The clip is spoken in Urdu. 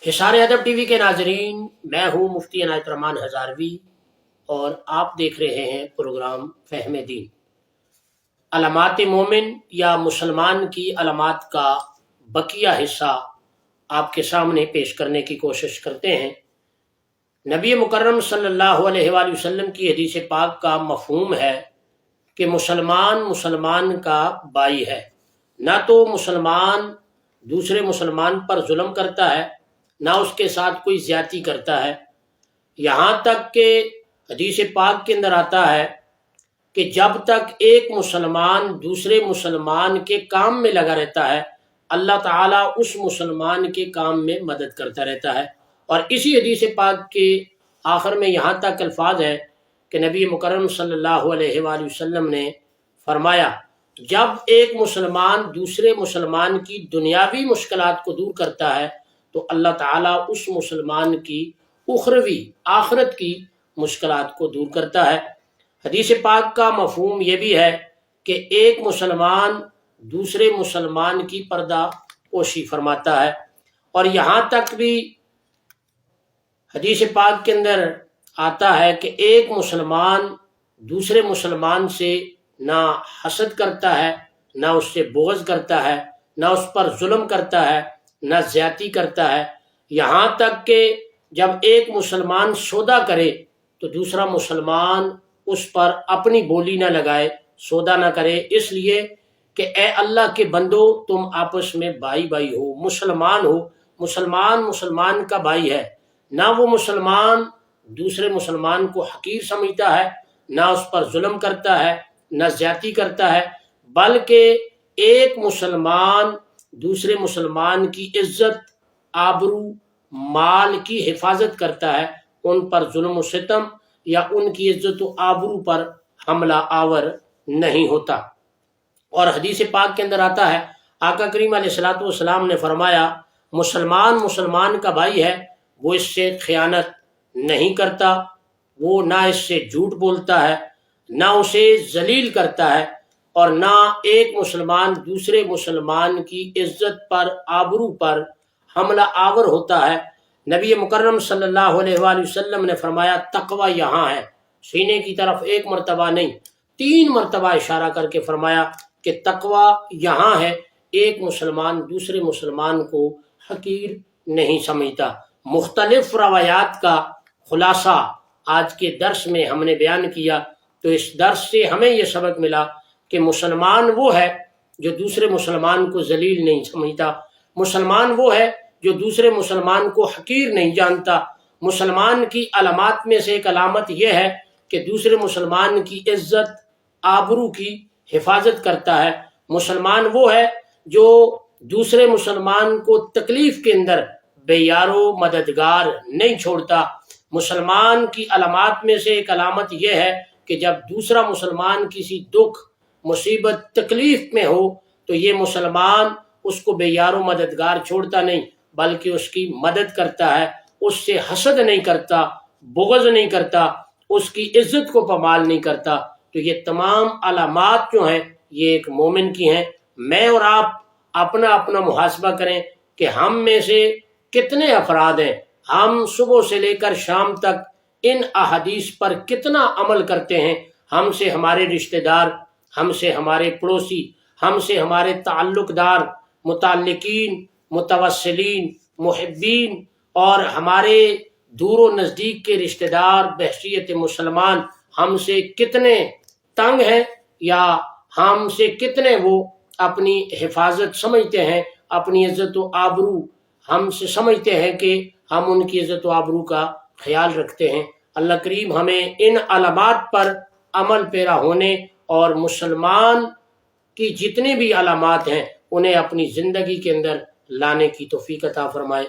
حصار ادب ٹی وی کے ناظرین، میں ہوں مفتی عنایت الرحمن ہزاروی اور آپ دیکھ رہے ہیں پروگرام فہم دین۔ علامات مومن یا مسلمان کی علامات کا بقیہ حصہ آپ کے سامنے پیش کرنے کی کوشش کرتے ہیں۔ نبی مکرم صلی اللہ علیہ وآلہ وسلم کی حدیث پاک کا مفہوم ہے کہ مسلمان کا بھائی ہے، نہ تو مسلمان دوسرے مسلمان پر ظلم کرتا ہے، نہ اس کے ساتھ کوئی زیادتی کرتا ہے۔ یہاں تک کہ حدیث پاک کے اندر آتا ہے کہ جب تک ایک مسلمان دوسرے مسلمان کے کام میں لگا رہتا ہے، اللہ تعالیٰ اس مسلمان کے کام میں مدد کرتا رہتا ہے۔ اور اسی حدیث پاک کے آخر میں یہاں تک الفاظ ہے کہ نبی مکرم صلی اللہ علیہ وآلہ وسلم نے فرمایا، جب ایک مسلمان دوسرے مسلمان کی دنیاوی مشکلات کو دور کرتا ہے تو اللہ تعالیٰ اس مسلمان کی اخروی آخرت کی مشکلات کو دور کرتا ہے۔ حدیث پاک کا مفہوم یہ بھی ہے کہ ایک مسلمان دوسرے مسلمان کی پردہ پوشی فرماتا ہے، اور یہاں تک بھی حدیث پاک کے اندر آتا ہے کہ ایک مسلمان دوسرے مسلمان سے نہ حسد کرتا ہے، نہ اس سے بغض کرتا ہے، نہ اس پر ظلم کرتا ہے، نہ زیادتی کرتا ہے۔ یہاں تک کہ جب ایک مسلمان سودا کرے تو دوسرا مسلمان اس پر اپنی بولی نہ لگائے، سودا نہ کرے، اس لیے کہ اے اللہ کے بندو، تم آپس میں بھائی بھائی ہو، مسلمان ہو۔ مسلمان کا بھائی ہے، نہ وہ مسلمان دوسرے مسلمان کو حقیر سمجھتا ہے، نہ اس پر ظلم کرتا ہے، نہ زیادتی کرتا ہے، بلکہ ایک مسلمان دوسرے مسلمان کی عزت، آبرو، مال کی حفاظت کرتا ہے، ان پر ظلم و ستم یا ان کی عزت و آبرو پر حملہ آور نہیں ہوتا۔ اور حدیث پاک کے اندر آتا ہے، آقا کریم علیہ الصلوۃ والسلام نے فرمایا، مسلمان کا بھائی ہے، وہ اس سے خیانت نہیں کرتا، وہ نہ اس سے جھوٹ بولتا ہے، نہ اسے ذلیل کرتا ہے، اور نہ ایک مسلمان دوسرے مسلمان کی عزت پر، آبرو پر حملہ آور ہوتا ہے۔ نبی مکرم صلی اللہ علیہ وآلہ وسلم نے فرمایا، تقوی یہاں ہے، سینے کی طرف ایک مرتبہ نہیں 3 مرتبہ اشارہ کر کے فرمایا کہ تقوی یہاں ہے، ایک مسلمان دوسرے مسلمان کو حقیر نہیں سمجھتا۔ مختلف روایات کا خلاصہ آج کے درس میں ہم نے بیان کیا، تو اس درس سے ہمیں یہ سبق ملا کہ مسلمان وہ ہے جو دوسرے مسلمان کو ذلیل نہیں سمجھتا، مسلمان وہ ہے جو دوسرے مسلمان کو حقیر نہیں جانتا۔ مسلمان کی علامات میں سے ایک علامت یہ ہے کہ دوسرے مسلمان کی عزت، آبرو کی حفاظت کرتا ہے۔ مسلمان وہ ہے جو دوسرے مسلمان کو تکلیف کے اندر بے یارو مددگار نہیں چھوڑتا۔ مسلمان کی علامات میں سے ایک علامت یہ ہے کہ جب دوسرا مسلمان کسی دکھ، مصیبت، تکلیف میں ہو تو یہ مسلمان اس کو بے یارو مددگار چھوڑتا نہیں، بلکہ اس کی مدد کرتا ہے، اس سے حسد نہیں کرتا، بغض نہیں کرتا، اس کی عزت کو پامال نہیں کرتا۔ تو یہ تمام علامات جو ہیں یہ ایک مومن کی ہیں۔ میں اور آپ اپنا اپنا محاسبہ کریں کہ ہم میں سے کتنے افراد ہیں، ہم صبح سے لے کر شام تک ان احادیث پر کتنا عمل کرتے ہیں۔ ہم سے ہمارے رشتہ دار، ہم سے ہمارے پڑوسی، ہم سے ہمارے تعلق دار، متعلقین، متوسلین، محبین، اور ہمارے دور و نزدیک کے رشتہ دار بحیثیت مسلمان ہم سے کتنے تنگ ہیں، یا ہم سے کتنے وہ اپنی حفاظت سمجھتے ہیں، اپنی عزت و آبرو ہم سے سمجھتے ہیں کہ ہم ان کی عزت و آبرو کا خیال رکھتے ہیں۔ اللہ کریم ہمیں ان علامات پر عمل پیرا ہونے اور مسلمان کی جتنی بھی علامات ہیں انہیں اپنی زندگی کے اندر لانے کی توفیق عطا فرمائے۔